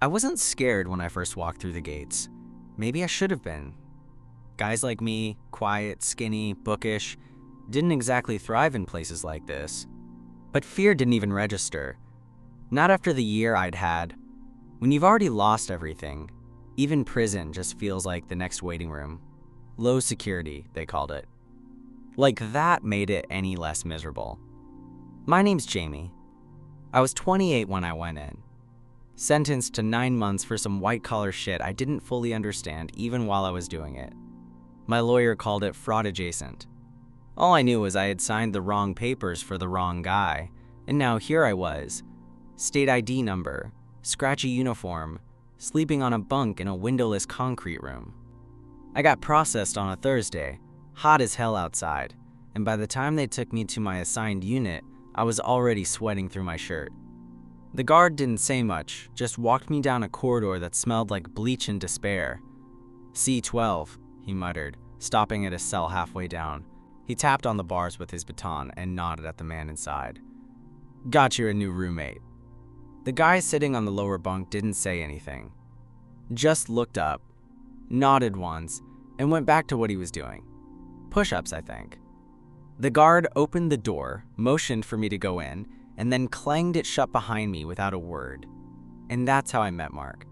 I wasn't scared when I first walked through the gates. Maybe I should have been. Guys like me, quiet, skinny, bookish, didn't exactly thrive in places like this. But fear didn't even register. Not after the year I'd had. When you've already lost everything, even prison just feels like the next waiting room. Low security, they called it. Like that made it any less miserable. My name's Jamie. I was 28 when I went in. Sentenced to 9 months for some white-collar shit I didn't fully understand even while I was doing it. My lawyer called it fraud adjacent. All I knew was I had signed the wrong papers for the wrong guy, and now here I was. State ID number, scratchy uniform, sleeping on a bunk in a windowless concrete room. I got processed on a Thursday, hot as hell outside, and by the time they took me to my assigned unit, I was already sweating through my shirt. The guard didn't say much, just walked me down a corridor that smelled like bleach and despair. C12, he muttered, stopping at a cell halfway down. He tapped on the bars with his baton and nodded at the man inside. Got you a new roommate. The guy sitting on the lower bunk didn't say anything. Just looked up, nodded once, and went back to what he was doing. Push-ups, I think. The guard opened the door, motioned for me to go in, and then clanged it shut behind me without a word. And that's how I met Mark.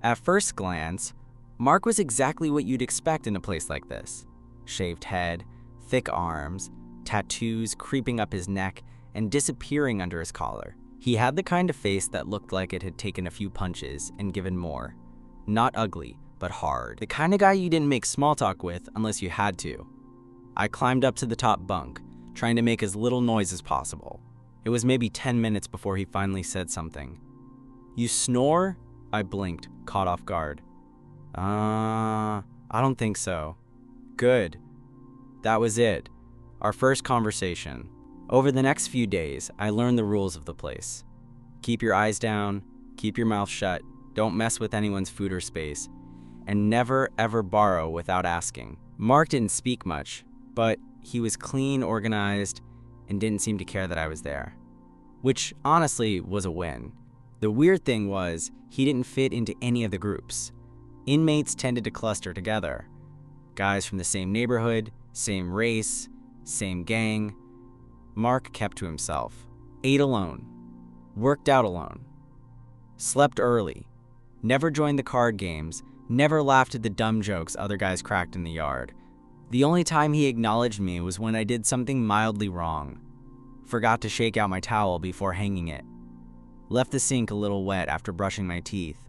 At first glance, Mark was exactly what you'd expect in a place like this. Shaved head, thick arms, tattoos creeping up his neck and disappearing under his collar. He had the kind of face that looked like it had taken a few punches and given more. Not ugly, but hard. The kind of guy you didn't make small talk with unless you had to. I climbed up to the top bunk, trying to make as little noise as possible. It was maybe 10 minutes before he finally said something. You snore? I blinked, caught off guard. I don't think so. Good. That was it. Our first conversation. Over the next few days, I learned the rules of the place. Keep your eyes down, keep your mouth shut, don't mess with anyone's food or space, and never ever borrow without asking. Mark didn't speak much, but he was clean, organized, and didn't seem to care that I was there. Which honestly was a win. The weird thing was, he didn't fit into any of the groups. Inmates tended to cluster together. Guys from the same neighborhood, same race, same gang. Mark kept to himself. Ate alone. Worked out alone. Slept early. Never joined the card games. Never laughed at the dumb jokes other guys cracked in the yard. The only time he acknowledged me was when I did something mildly wrong. Forgot to shake out my towel before hanging it. Left the sink a little wet after brushing my teeth.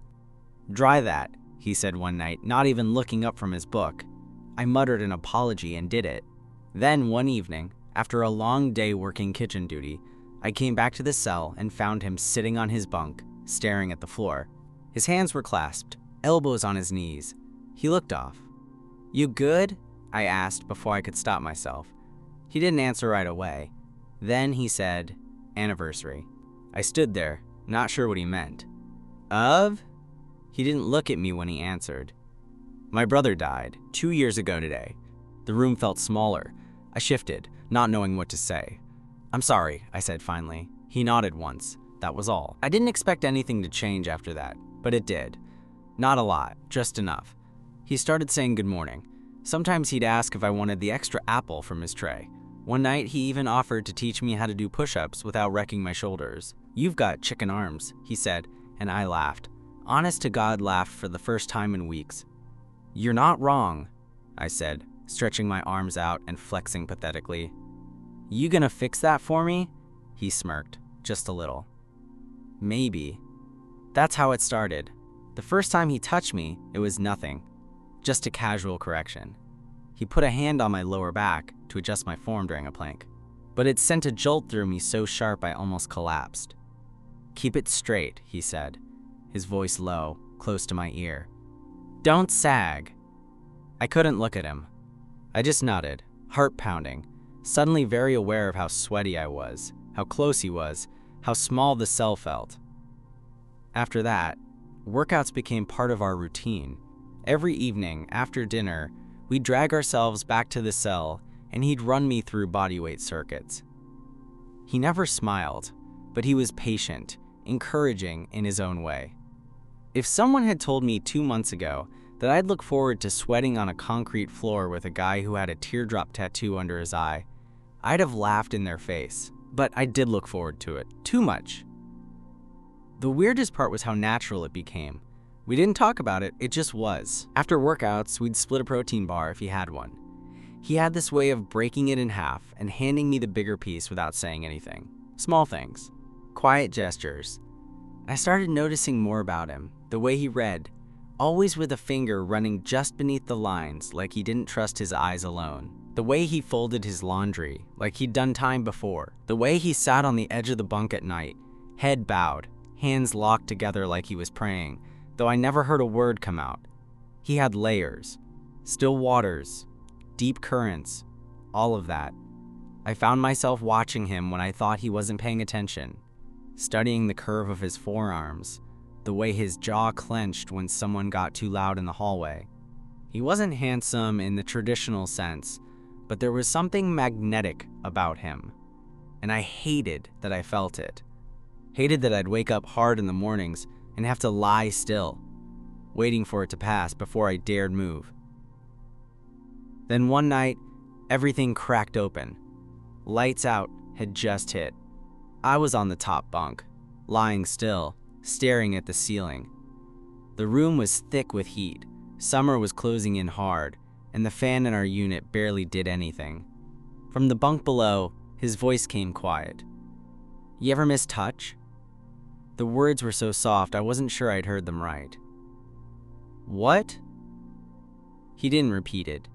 Dry that, he said one night, not even looking up from his book. I muttered an apology and did it. Then one evening, after a long day working kitchen duty, I came back to the cell and found him sitting on his bunk, staring at the floor. His hands were clasped, elbows on his knees. He looked off. You good? I asked before I could stop myself. He didn't answer right away. Then he said, anniversary. I stood there, not sure what he meant. Of? He didn't look at me when he answered. My brother died 2 years ago today. The room felt smaller. I shifted, not knowing what to say. I'm sorry, I said finally. He nodded once. That was all. I didn't expect anything to change after that, but it did. Not a lot, just enough. He started saying good morning. Sometimes he'd ask if I wanted the extra apple from his tray. One night, he even offered to teach me how to do push-ups without wrecking my shoulders. You've got chicken arms, he said, and I laughed. Honest to God laughed for the first time in weeks. You're not wrong, I said, stretching my arms out and flexing pathetically. You gonna fix that for me? He smirked, just a little. Maybe. That's how it started. The first time he touched me, it was nothing. Just a casual correction. He put a hand on my lower back to adjust my form during a plank, but it sent a jolt through me so sharp I almost collapsed. Keep it straight, he said, his voice low, close to my ear. Don't sag. I couldn't look at him. I just nodded, heart pounding, suddenly very aware of how sweaty I was, how close he was, how small the cell felt. After that, workouts became part of our routine. Every evening, after dinner, we'd drag ourselves back to the cell and he'd run me through bodyweight circuits. He never smiled, but he was patient, encouraging in his own way. If someone had told me 2 months ago that I'd look forward to sweating on a concrete floor with a guy who had a teardrop tattoo under his eye, I'd have laughed in their face. But I did look forward to it. Too much. The weirdest part was how natural it became. We didn't talk about it, it just was. After workouts, we'd split a protein bar if he had one. He had this way of breaking it in half and handing me the bigger piece without saying anything. Small things. Quiet gestures. I started noticing more about him, the way he read, always with a finger running just beneath the lines like he didn't trust his eyes alone. The way he folded his laundry like he'd done time before. The way he sat on the edge of the bunk at night, head bowed, hands locked together like he was praying, though I never heard a word come out. He had layers, still waters, deep currents, all of that. I found myself watching him when I thought he wasn't paying attention, studying the curve of his forearms, the way his jaw clenched when someone got too loud in the hallway. He wasn't handsome in the traditional sense, but there was something magnetic about him, and I hated that I felt it. Hated that I'd wake up hard in the mornings and have to lie still, waiting for it to pass before I dared move. Then one night, everything cracked open. Lights out had just hit. I was on the top bunk, lying still, staring at the ceiling. The room was thick with heat. Summer was closing in hard, and the fan in our unit barely did anything. From the bunk below, his voice came quiet. "You ever miss touch?" The words were so soft I wasn't sure I'd heard them right. "What?" He didn't repeat it,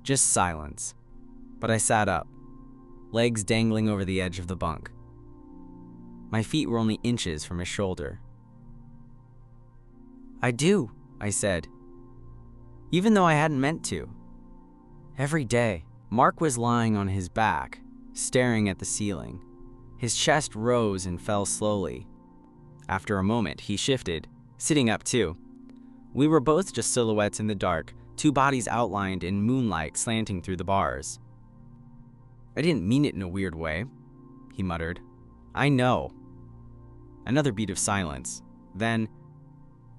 just silence. But I sat up, legs dangling over the edge of the bunk. My feet were only inches from his shoulder. "I do," I said, even though I hadn't meant to. Every day, Mark was lying on his back, staring at the ceiling. His chest rose and fell slowly. After a moment, he shifted, sitting up too. We were both just silhouettes in the dark, two bodies outlined in moonlight slanting through the bars. "I didn't mean it in a weird way," he muttered. "I know." Another beat of silence. Then,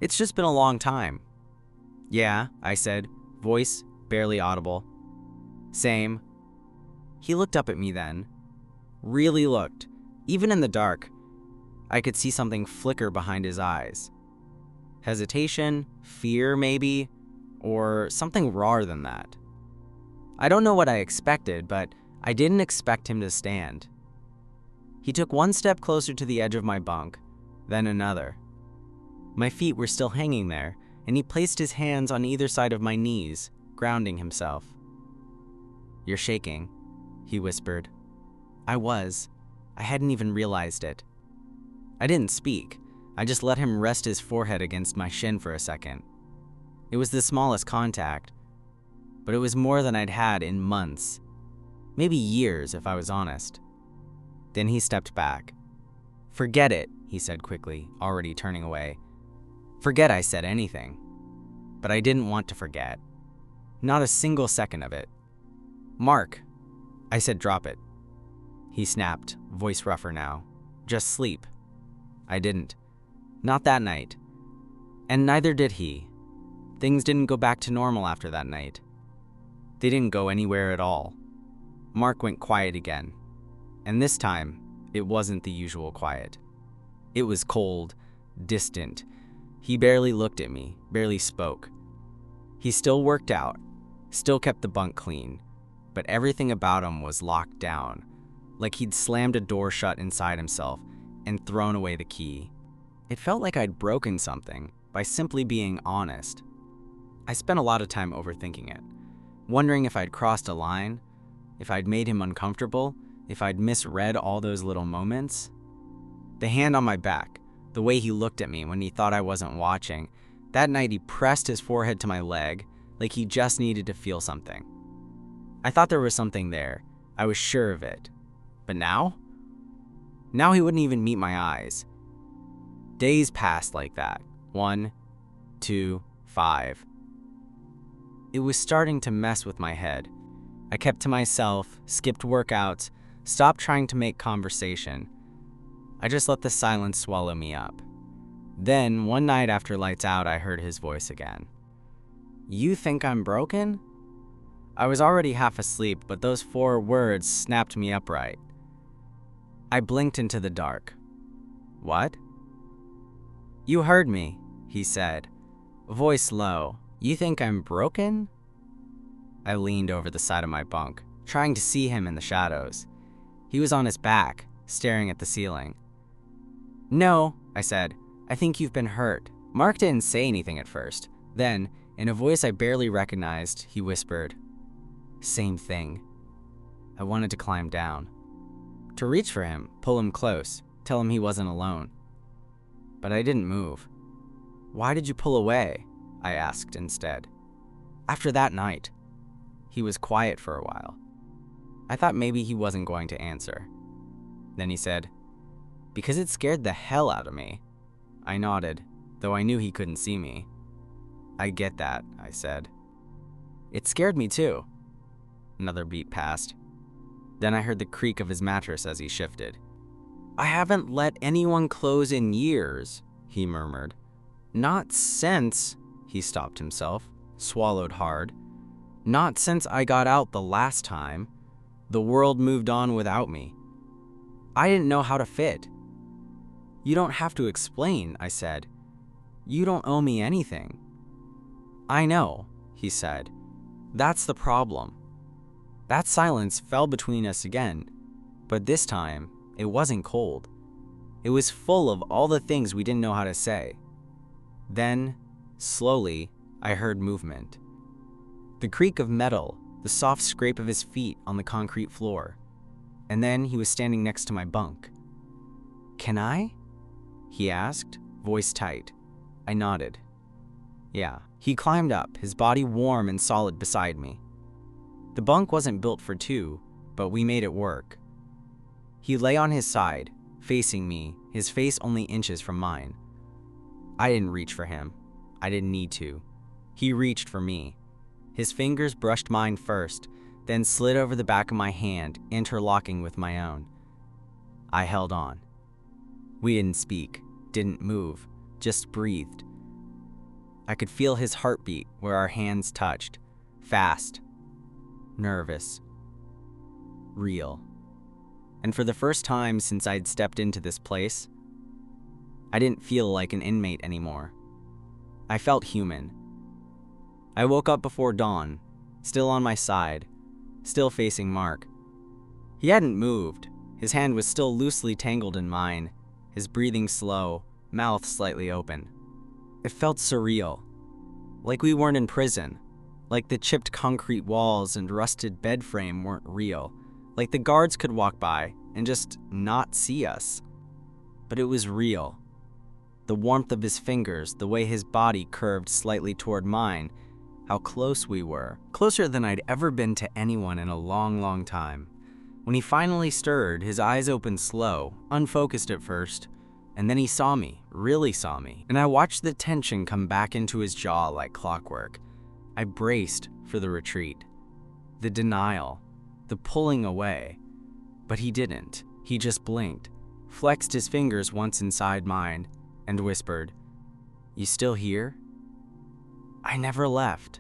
"It's just been a long time." "Yeah," I said, voice barely audible. "Same." He looked up at me then. Really looked. Even in the dark, I could see something flicker behind his eyes. Hesitation, fear maybe, or something rawer than that. I don't know what I expected, but I didn't expect him to stand. He took one step closer to the edge of my bunk, then another. My feet were still hanging there, and he placed his hands on either side of my knees, grounding himself. "You're shaking," he whispered. I was. I hadn't even realized it. I didn't speak. I just let him rest his forehead against my shin for a second. It was the smallest contact, but it was more than I'd had in months. Maybe years, if I was honest. Then he stepped back. "Forget it," he said quickly, already turning away. Forget I said anything. But I didn't want to forget. Not a single second of it. "Mark," I said, "drop it." He snapped, voice rougher now. "Just sleep." I didn't. Not that night. And neither did he. Things didn't go back to normal after that night. They didn't go anywhere at all. Mark went quiet again. And this time, it wasn't the usual quiet. It was cold, distant. He barely looked at me, barely spoke. He still worked out, still kept the bunk clean, but everything about him was locked down, like he'd slammed a door shut inside himself and thrown away the key. It felt like I'd broken something by simply being honest. I spent a lot of time overthinking it, wondering if I'd crossed a line, if I'd made him uncomfortable, if I'd misread all those little moments. The hand on my back, the way he looked at me when he thought I wasn't watching. That night he pressed his forehead to my leg, like he just needed to feel something. I thought there was something there. I was sure of it. But now? Now he wouldn't even meet my eyes. Days passed like that. 1, 2, 5. It was starting to mess with my head. I kept to myself, skipped workouts, stopped trying to make conversation. I just let the silence swallow me up. Then, one night after lights out, I heard his voice again. "You think I'm broken?" I was already half asleep, but those 4 words snapped me upright. I blinked into the dark. "What?" "You heard me," he said, voice low. "You think I'm broken?" I leaned over the side of my bunk, trying to see him in the shadows. He was on his back, staring at the ceiling. "No," I said. "I think you've been hurt." Mark didn't say anything at first. Then, in a voice I barely recognized, he whispered, "Same thing." I wanted to climb down, to reach for him, pull him close, tell him he wasn't alone. But I didn't move. "Why did you pull away?" I asked instead. After that night, he was quiet for a while. I thought maybe he wasn't going to answer. Then he said, "Because it scared the hell out of me." I nodded, though I knew he couldn't see me. "I get that," I said. "It scared me too." Another beat passed. Then I heard the creak of his mattress as he shifted. "I haven't let anyone close in years," he murmured. "Not since," he stopped himself, swallowed hard. "Not since I got out the last time. The world moved on without me. I didn't know how to fit." "You don't have to explain," I said. "You don't owe me anything." "I know," he said. "That's the problem." That silence fell between us again, but this time, it wasn't cold. It was full of all the things we didn't know how to say. Then, slowly, I heard movement. The creak of metal, the soft scrape of his feet on the concrete floor. And then he was standing next to my bunk. "Can I?" he asked, voice tight. I nodded. Yeah. He climbed up, his body warm and solid beside me. The bunk wasn't built for 2, but we made it work. He lay on his side, facing me, his face only inches from mine. I didn't reach for him. I didn't need to. He reached for me. His fingers brushed mine first, then slid over the back of my hand, interlocking with my own. I held on. We didn't speak, didn't move, just breathed. I could feel his heartbeat where our hands touched, fast, nervous, real. And for the first time since I'd stepped into this place, I didn't feel like an inmate anymore. I felt human. I woke up before dawn, still on my side, still facing Mark. He hadn't moved. His hand was still loosely tangled in mine, his breathing slow, mouth slightly open. It felt surreal, like we weren't in prison, like the chipped concrete walls and rusted bed frame weren't real, like the guards could walk by and just not see us. But it was real. The warmth of his fingers, the way his body curved slightly toward mine, how close we were, closer than I'd ever been to anyone in a long, long time. When he finally stirred, his eyes opened slow, unfocused at first, and then he saw me, really saw me, and I watched the tension come back into his jaw like clockwork. I braced for the retreat, the denial, the pulling away, but he didn't. He just blinked, flexed his fingers once inside mine, and whispered, "You still here?" I never left.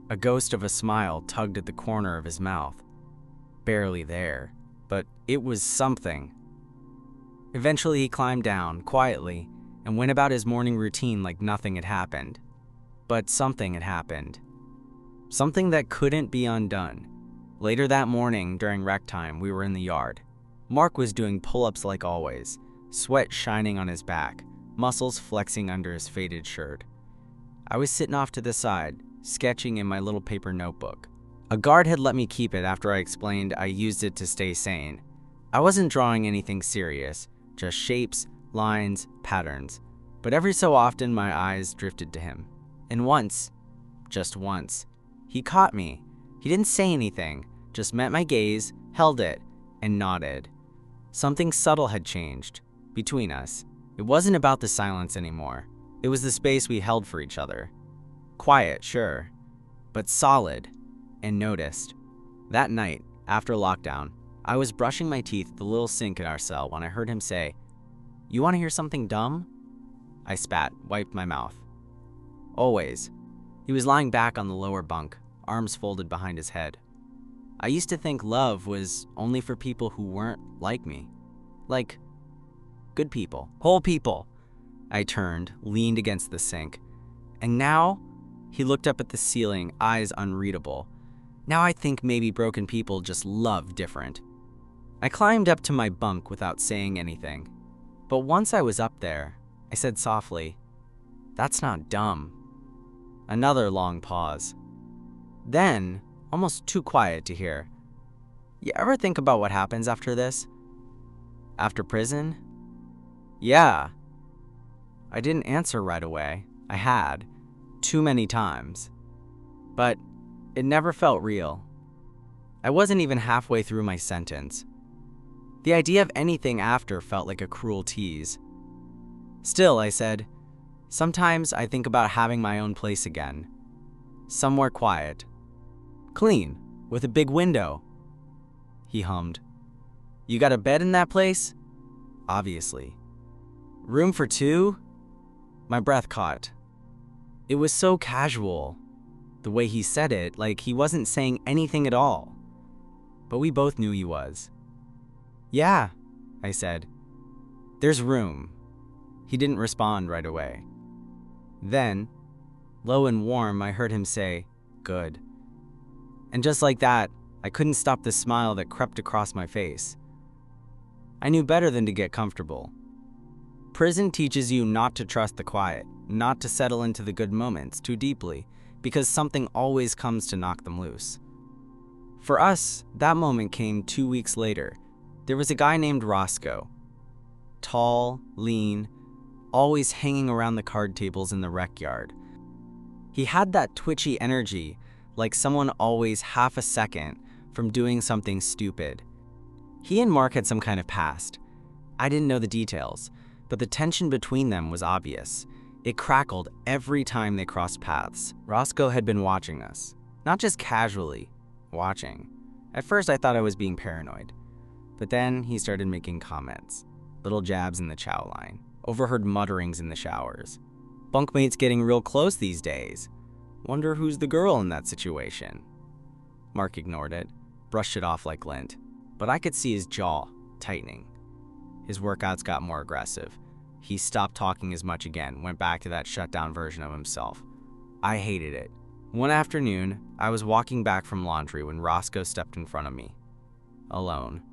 A ghost of a smile tugged at the corner of his mouth. Barely there, but it was something. Eventually he climbed down, quietly, and went about his morning routine like nothing had happened. But something had happened. Something that couldn't be undone. Later that morning, during rec time, we were in the yard. Mark was doing pull-ups like always, sweat shining on his back, muscles flexing under his faded shirt. I was sitting off to the side, sketching in my little paper notebook. A guard had let me keep it after I explained I used it to stay sane. I wasn't drawing anything serious, just shapes, lines, patterns. But every so often my eyes drifted to him. And once, just once, he caught me. He didn't say anything, just met my gaze, held it, and nodded. Something subtle had changed between us. It wasn't about the silence anymore. It was the space we held for each other. Quiet, sure, but solid, and noticed. That night, after lockdown, I was brushing my teeth at the little sink in our cell when I heard him say, "You want to hear something dumb?" I spat, wiped my mouth. Always. He was lying back on the lower bunk, arms folded behind his head. I used to think love was only for people who weren't like me. Like, good people, whole people. I turned, leaned against the sink. And now, he looked up at the ceiling, eyes unreadable. Now I think maybe broken people just love different. I climbed up to my bunk without saying anything. But once I was up there, I said softly, "That's not dumb." Another long pause. Then, almost too quiet to hear, "You ever think about what happens after this? After prison?" "Yeah." I didn't answer right away. I had, too many times. But it never felt real. I wasn't even halfway through my sentence. The idea of anything after felt like a cruel tease. Still, I said, "Sometimes I think about having my own place again. Somewhere quiet. Clean, with a big window." He hummed. "You got a bed in that place?" "Obviously." "Room for two?" My breath caught. It was so casual. The way he said it, like he wasn't saying anything at all. But we both knew he was. "Yeah," I said. "There's room." He didn't respond right away. Then, low and warm, I heard him say, "Good." And just like that, I couldn't stop the smile that crept across my face. I knew better than to get comfortable. Prison teaches you not to trust the quiet, not to settle into the good moments too deeply, because something always comes to knock them loose. For us, that moment came 2 weeks later. There was a guy named Roscoe. Tall, lean, always hanging around the card tables in the rec yard. He had that twitchy energy, like someone always half a second from doing something stupid. He and Mark had some kind of past. I didn't know the details, but the tension between them was obvious. It crackled every time they crossed paths. Roscoe had been watching us, not just casually, watching. At first I thought I was being paranoid, but then he started making comments, little jabs in the chow line, overheard mutterings in the showers. "Bunkmates getting real close these days. Wonder who's the girl in that situation." Mark ignored it, brushed it off like lint, but I could see his jaw tightening. His workouts got more aggressive. He stopped talking as much again, went back to that shutdown version of himself. I hated it. One afternoon, I was walking back from laundry when Roscoe stepped in front of me. Alone.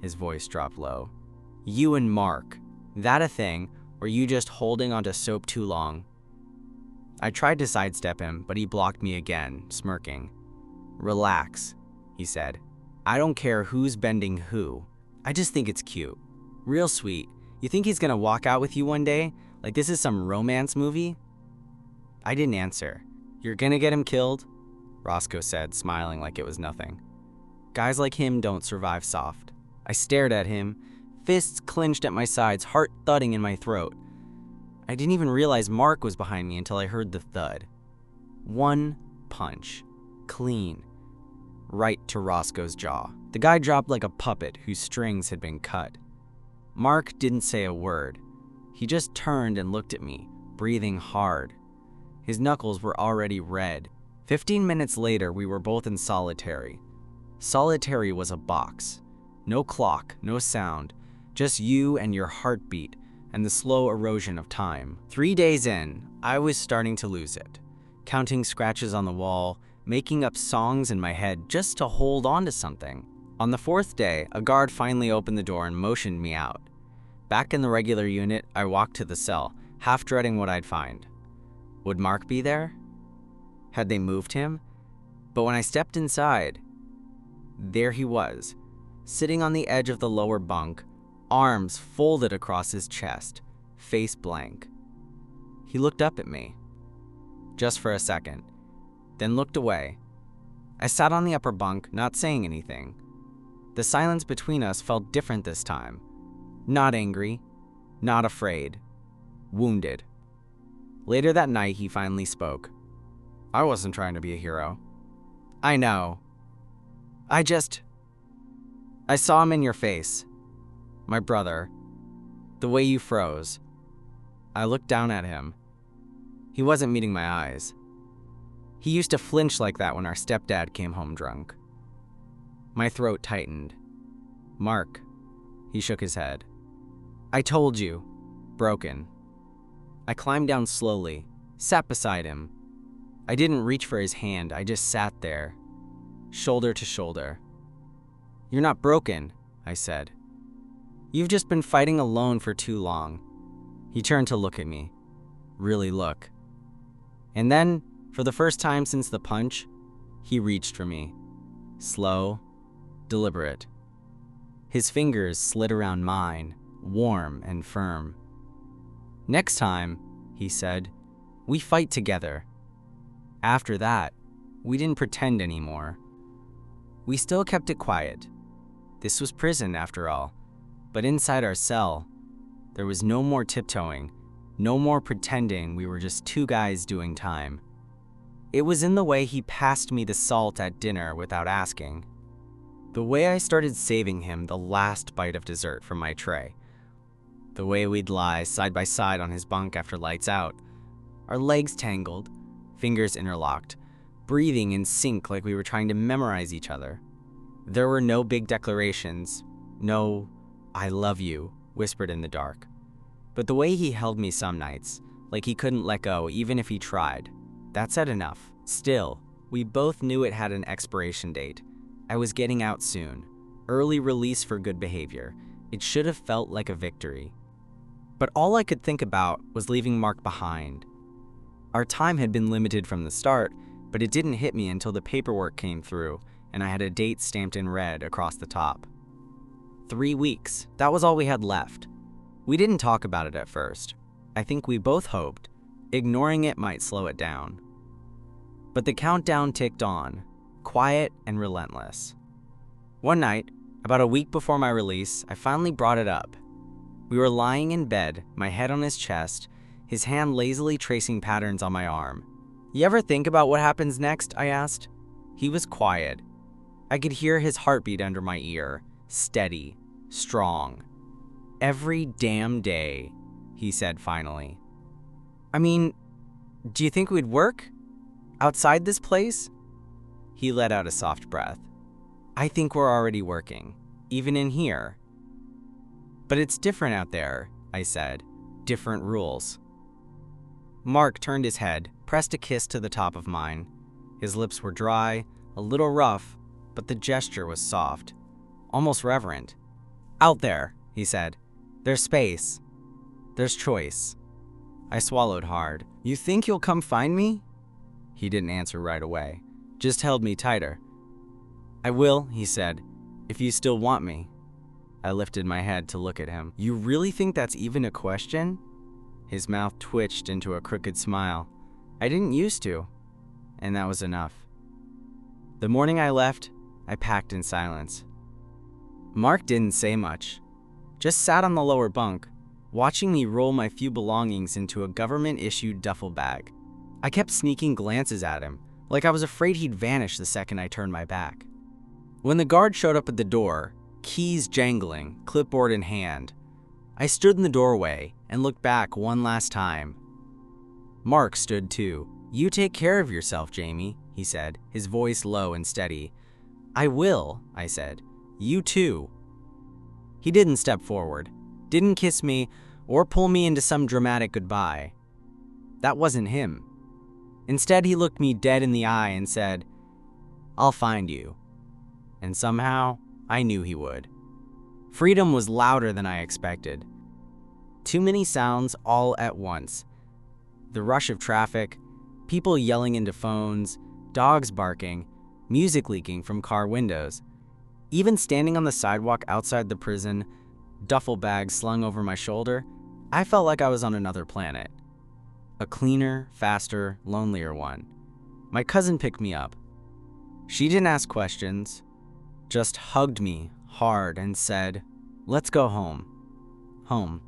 His voice dropped low. "You and Mark, that a thing, or you just holding onto soap too long?" I tried to sidestep him, but he blocked me again, smirking. "Relax," he said. "I don't care who's bending who. I just think it's cute. Real sweet. You think he's gonna walk out with you one day? Like this is some romance movie?" I didn't answer. "You're gonna get him killed?" Roscoe said, smiling like it was nothing. "Guys like him don't survive soft." I stared at him, fists clenched at my sides, heart thudding in my throat. I didn't even realize Mark was behind me until I heard the thud. One punch. Clean. Right to Roscoe's jaw. The guy dropped like a puppet whose strings had been cut. Mark didn't say a word. He just turned and looked at me, breathing hard. His knuckles were already red. 15 minutes later, we were both in solitary. Solitary was a box. No clock, no sound, just you and your heartbeat and the slow erosion of time. 3 days in, I was starting to lose it, counting scratches on the wall, making up songs in my head just to hold on to something. On the 4th day, a guard finally opened the door and motioned me out. Back in the regular unit, I walked to the cell, half dreading what I'd find. Would Mark be there? Had they moved him? But when I stepped inside, there he was, sitting on the edge of the lower bunk, arms folded across his chest, face blank. He looked up at me, just for a second, then looked away. I sat on the upper bunk, not saying anything. The silence between us felt different this time. Not angry, not afraid, wounded. Later that night, he finally spoke. "I wasn't trying to be a hero." "I know. I saw him in your face. My brother. The way you froze. I looked down at him. He wasn't meeting my eyes. He used to flinch like that when our stepdad came home drunk. My throat tightened. Mark. He shook his head. I told you. Broken. I climbed down slowly, sat beside him. I didn't reach for his hand, I just sat there, shoulder to shoulder. You're not broken, I said. You've just been fighting alone for too long. He turned to look at me. Really look. And then, for the first time since the punch, he reached for me. Slow, deliberate. His fingers slid around mine, warm and firm. Next time, he said, we fight together. After that, we didn't pretend anymore. We still kept it quiet. This was prison, after all. But inside our cell, there was no more tiptoeing, no more pretending we were just two guys doing time. It was in the way he passed me the salt at dinner without asking. The way I started saving him the last bite of dessert from my tray. The way we'd lie side by side on his bunk after lights out, our legs tangled, fingers interlocked, breathing in sync like we were trying to memorize each other. There were no big declarations, no "I love you" whispered in the dark. But the way he held me some nights, like he couldn't let go even if he tried, that said enough. Still, we both knew it had an expiration date. I was getting out soon. Early release for good behavior. It should have felt like a victory. But all I could think about was leaving Mark behind. Our time had been limited from the start, but it didn't hit me until the paperwork came through and I had a date stamped in red across the top. 3 weeks, that was all we had left. We didn't talk about it at first. I think we both hoped ignoring it might slow it down. But the countdown ticked on, quiet and relentless. One night, about a week before my release, I finally brought it up. We were lying in bed, my head on his chest, his hand lazily tracing patterns on my arm. You ever think about what happens next? I asked. He was quiet. I could hear his heartbeat under my ear, steady, strong. Every damn day, he said finally. I mean, do you think we'd work? Outside this place? He let out a soft breath. I think we're already working, even in here. But it's different out there, I said. Different rules. Mark turned his head, pressed a kiss to the top of mine. His lips were dry, a little rough, but the gesture was soft, almost reverent. Out there, he said. There's space. There's choice. I swallowed hard. You think you'll come find me? He didn't answer right away, just held me tighter. I will, he said, if you still want me. I lifted my head to look at him. You really think that's even a question? His mouth twitched into a crooked smile. I didn't used to, and that was enough. The morning I left, I packed in silence. Mark didn't say much, just sat on the lower bunk, watching me roll my few belongings into a government-issued duffel bag. I kept sneaking glances at him, like I was afraid he'd vanish the second I turned my back. When the guard showed up at the door, keys jangling, clipboard in hand, I stood in the doorway and looked back one last time. Mark stood too. You take care of yourself, Jamie, he said, his voice low and steady. I will, I said. You too. He didn't step forward, didn't kiss me, or pull me into some dramatic goodbye. That wasn't him. Instead, he looked me dead in the eye and said, I'll find you. And somehow, I knew he would. Freedom was louder than I expected. Too many sounds all at once. The rush of traffic, people yelling into phones, dogs barking, music leaking from car windows. Even standing on the sidewalk outside the prison, duffel bag slung over my shoulder, I felt like I was on another planet. A cleaner, faster, lonelier one. My cousin picked me up. She didn't ask questions, just hugged me hard and said, let's go home. Home.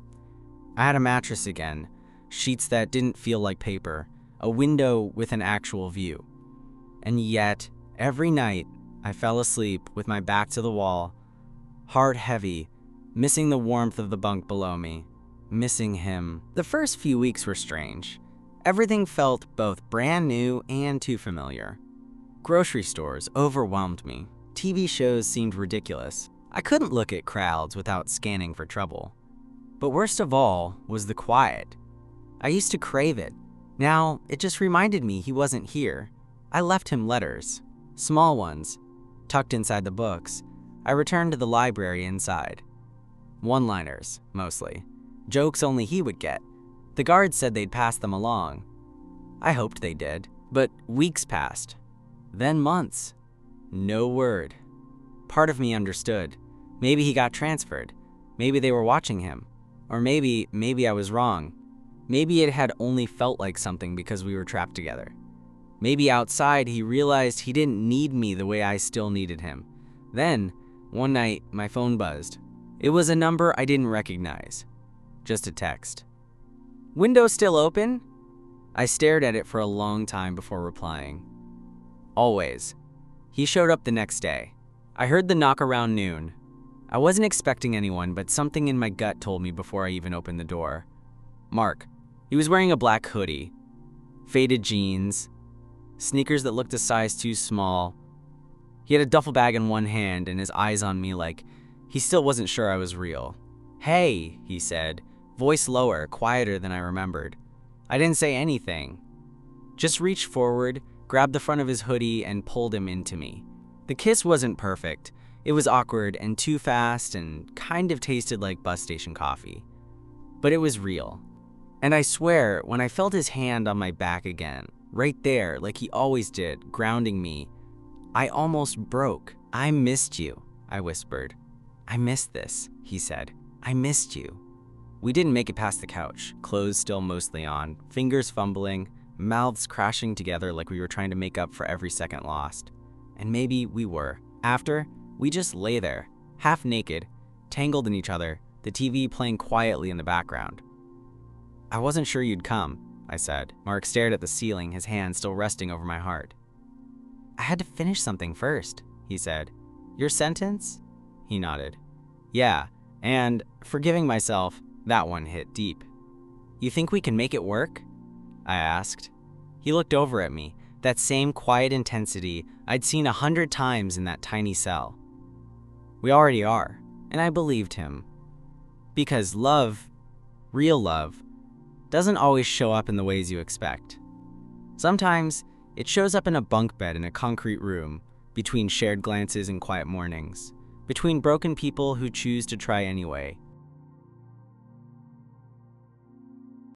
I had a mattress again, sheets that didn't feel like paper, a window with an actual view. And yet, every night, I fell asleep with my back to the wall, heart heavy, missing the warmth of the bunk below me. missing him. The first few weeks were strange. Everything felt both brand new and too familiar. Grocery stores overwhelmed me. TV shows seemed ridiculous. I couldn't look at crowds without scanning for trouble. But worst of all was the quiet. I used to crave it. Now, it just reminded me he wasn't here. I left him letters, small ones, tucked inside the books. I returned to the library inside. One-liners, mostly. Jokes only he would get. The guards said they'd pass them along. I hoped they did, but weeks passed. Then months. No word. Part of me understood. Maybe he got transferred. Maybe they were watching him. Or maybe I was wrong. Maybe it had only felt like something because we were trapped together. Maybe outside he realized he didn't need me the way I still needed him. Then, one night, my phone buzzed. It was a number I didn't recognize. Just a text. "Window still open?" I stared at it for a long time before replying. Always. He showed up the next day. I heard the knock around noon. I wasn't expecting anyone, but something in my gut told me before I even opened the door. Mark. He was wearing a black hoodie, faded jeans, sneakers that looked a size too small. He had a duffel bag in one hand and his eyes on me like he still wasn't sure I was real. "Hey," he said, voice lower, quieter than I remembered. I didn't say anything. Just reached forward, grabbed the front of his hoodie, and pulled him into me. The kiss wasn't perfect. It was awkward and too fast and kind of tasted like bus station coffee. But it was real. And I swear, when I felt his hand on my back again, right there, like he always did, grounding me, I almost broke. "I missed you," I whispered. "I missed this," he said. "I missed you." We didn't make it past the couch, clothes still mostly on, fingers fumbling, mouths crashing together like we were trying to make up for every second lost. And maybe we were. After, we just lay there, half naked, tangled in each other, the TV playing quietly in the background. "I wasn't sure you'd come," I said. Mark stared at the ceiling, his hand still resting over my heart. "I had to finish something first," he said. "Your sentence?" He nodded. "Yeah, and forgiving myself, that one hit deep." "You think we can make it work?" I asked. He looked over at me, that same quiet intensity I'd seen 100 times in that tiny cell. "We already are," and I believed him. Because love, real love, doesn't always show up in the ways you expect. Sometimes, it shows up in a bunk bed in a concrete room, between shared glances and quiet mornings, between broken people who choose to try anyway.